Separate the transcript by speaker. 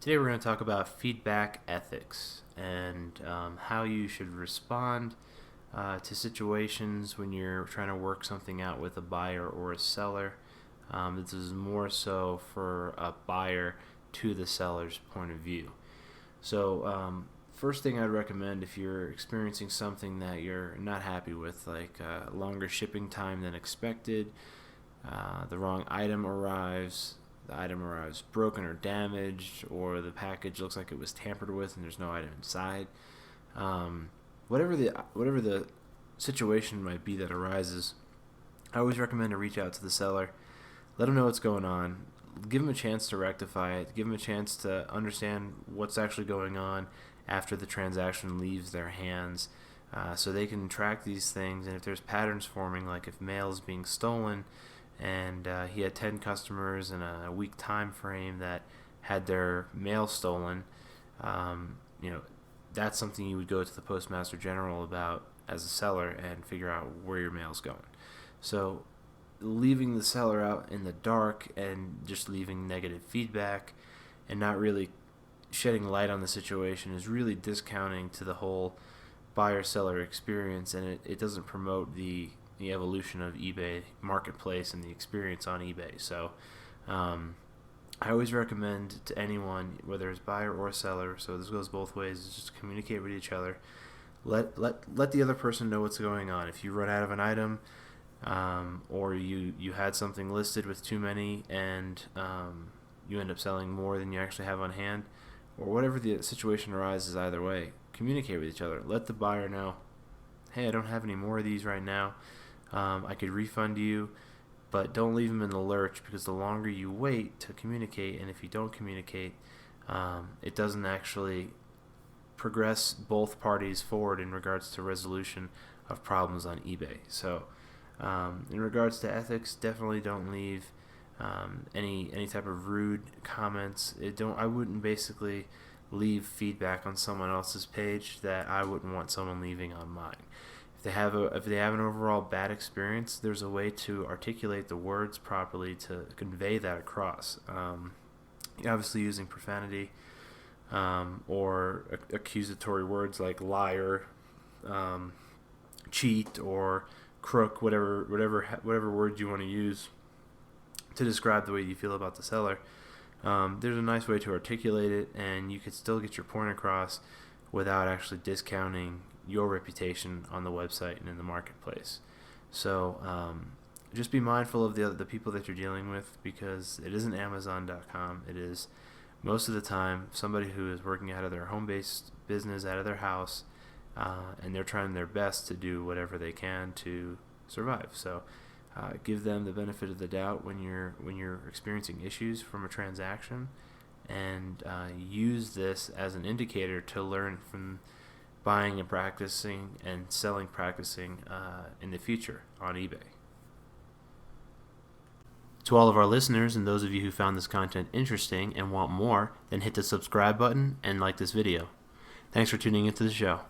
Speaker 1: Today we're going to talk about feedback ethics and how you should respond to situations when you're trying to work something out with a buyer or a seller. This is more so for a buyer to the seller's point of view. So first thing I'd recommend, if you're experiencing something that you're not happy with, like longer shipping time than expected, the wrong item arrives, the item arrives broken or damaged, or the package looks like it was tampered with and there's no item inside. Whatever the situation might be that arises, I always recommend to reach out to the seller, let them know what's going on, give them a chance to rectify it, give them a chance to understand what's actually going on after the transaction leaves their hands, so they can track these things. And if there's patterns forming, like if mail is being stolen, and he had 10 customers in a week time frame that had their mail stolen, that's something you would go to the Postmaster General about as a seller and figure out where your mail's going. So leaving the seller out in the dark and just leaving negative feedback and not really shedding light on the situation is really discounting to the whole buyer-seller experience, and it doesn't promote the evolution of eBay marketplace and the experience on eBay. So I always recommend to anyone, whether it's buyer or seller, so this goes both ways, is just communicate with each other. Let the other person know what's going on. If you run out of an item, or you had something listed with too many and you end up selling more than you actually have on hand, or whatever the situation arises, either way, communicate with each other. Let the buyer know, hey, I don't have any more of these right now. I could refund you, but don't leave them in the lurch, because the longer you wait to communicate, and if you don't communicate, it doesn't actually progress both parties forward in regards to resolution of problems on eBay. So in regards to ethics, definitely don't leave any type of rude comments. I wouldn't basically leave feedback on someone else's page that I wouldn't want someone leaving on mine. If they have an overall bad experience, there's a way to articulate the words properly to convey that across. Obviously using profanity or accusatory words like liar, cheat, or crook, whatever word you want to use to describe the way you feel about the seller. There's a nice way to articulate it, and you could still get your point across without actually discounting your reputation on the website and in the marketplace. So just be mindful of the people that you're dealing with, because it isn't Amazon.com. It is most of the time somebody who is working out of their home-based business, out of their house, and they're trying their best to do whatever they can to survive. So give them the benefit of the doubt when you're experiencing issues from a transaction, and use this as an indicator to learn from buying and practicing and selling practicing in the future on eBay. To all of our listeners and those of you who found this content interesting and want more, then hit the subscribe button and like this video. Thanks for tuning into the show.